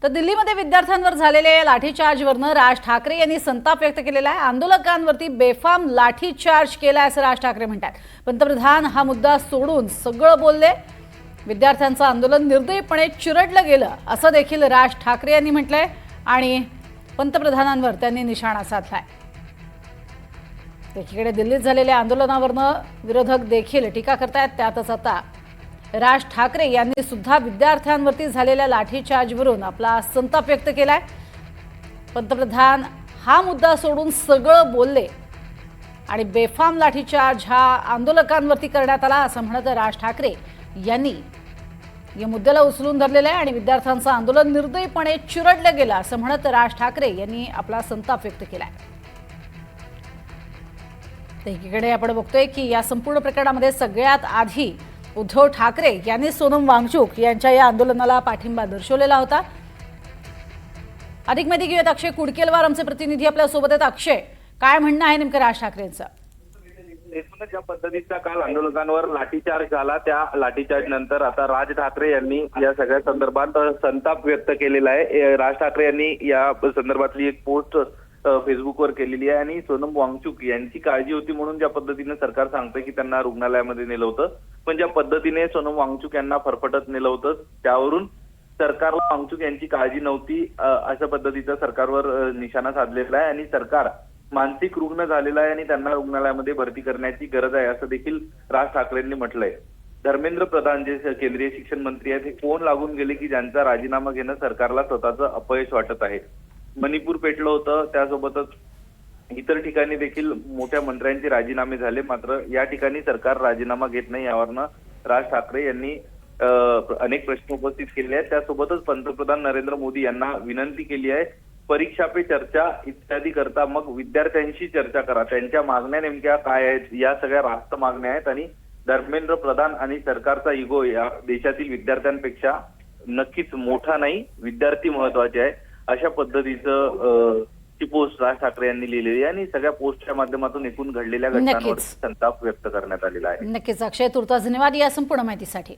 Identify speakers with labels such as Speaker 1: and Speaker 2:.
Speaker 1: तर दिल्लीमध्ये विद्यार्थ्यांवर झालेल्या लाठीचार्जवरनं राज ठाकरे यांनी संताप व्यक्त केलेला आहे। आंदोलकांवरती बेफाम लाठीचार्ज केला असं राज ठाकरे म्हणतात। पंतप्रधान हा मुद्दा सोडून सगळं बोलले। विद्यार्थ्यांचं आंदोलन निर्दयीपणे चिरडलं गेलं असं देखील राज ठाकरे यांनी म्हटलंय आणि पंतप्रधानांवर त्यांनी निशाणा साधलाय। एकीकडे दिल्लीत झालेल्या आंदोलनावरनं विरोधक देखील टीका करतायत, त्यातच आता राज ठाकरे यांनी सुद्धा विद्यार्थ्यांवरती झालेल्या लाठीचार्जवरून आपला संताप व्यक्त केलाय। पंतप्रधान हा मुद्दा सोडून सगळं बोलले आणि बेफाम लाठीचार्ज हा आंदोलकांवरती करण्यात आला असं म्हणत राज ठाकरे यांनी या मुद्द्याला उचलून धरलेलं आहे आणि विद्यार्थ्यांचं आंदोलन निर्दयीपणे चिरडलं गेलं असं म्हणत राज ठाकरे यांनी आपला संताप व्यक्त केलाय। एकीकडे आपण बघतोय की या संपूर्ण प्रकरणामध्ये सगळ्यात आधी उद्धव ठाकरे यांनी सोनम वांगचुक यांच्या या आंदोलनाला पाठिंबा दर्शवलेला होता। अधिक माहिती घेऊयात अक्षय कुडकेलवार आमचे प्रतिनिधी आपल्या सोबत आहेत। अक्षय, काय म्हणणं आहे नेमकं राज ठाकरेंचं?
Speaker 2: ज्या पद्धतीचा काल आंदोलकांवर लाठीचार्ज झाला त्या लाठीचार्ज नंतर आता राज ठाकरे यांनी या सगळ्या संदर्भात संताप व्यक्त केलेला आहे। राज ठाकरे यांनी या संदर्भातली एक पोस्ट फेसबुकवर केलेली आहे आणि सोनम वांगचुक यांची काळजी होती म्हणून ज्या पद्धतीने सरकार सांगतंय की त्यांना रुग्णालयामध्ये नेलं होतं, पण ज्या पद्धतीने सोनम वांगचुक यांना फरफटत नेलं होतं त्यावरून सरकारला वांगचुक यांची काळजी नव्हती अशा पद्धतीचा सरकारवर निशाणा साधलेला आहे आणि सरकार मानसिक रुग्ण झालेला आहे आणि त्यांना रुग्णालयामध्ये भरती करण्याची गरज आहे असं देखील राज ठाकरेंनी म्हटलंय। धर्मेंद्र प्रधान जे केंद्रीय शिक्षण मंत्री आहेत हे कोण लागून गेले की ज्यांचा राजीनामा घेणं सरकारला स्वतःचं अपयश वाटत आहे। मणिपूर पेटलं होतं, त्यासोबतच इतर ठिकाणी देखील मोठ्या मंत्र्यांचे राजीनामे झाले, मात्र या ठिकाणी सरकार राजीनामा घेत नाही यावरनं राज ठाकरे यांनी अनेक प्रश्न उपस्थित केले आहेत। त्यासोबतच पंतप्रधान नरेंद्र मोदी यांना विनंती केली आहे, परीक्षा पे चर्चा इत्यादी करता मग विद्यार्थ्यांशी चर्चा करा, त्यांच्या मागण्या नेमक्या काय आहेत, या सगळ्या रास्त मागण्या आहेत आणि धर्मेंद्र प्रधान आणि सरकारचा इगो या देशातील विद्यार्थ्यांपेक्षा नक्कीच मोठा नाही, विद्यार्थी महत्वाचे आहे अशा पद्धतीचं ती पोस्ट राज ठाकरे यांनी लिहिलेली आहे आणि सगळ्या पोस्टच्या माध्यमातून एकूण घडलेल्या घटनांवर संताप व्यक्त करण्यात आलेला आहे।
Speaker 1: नक्कीच अक्षय, तुर्तास धन्यवाद या संपूर्ण माहितीसाठी।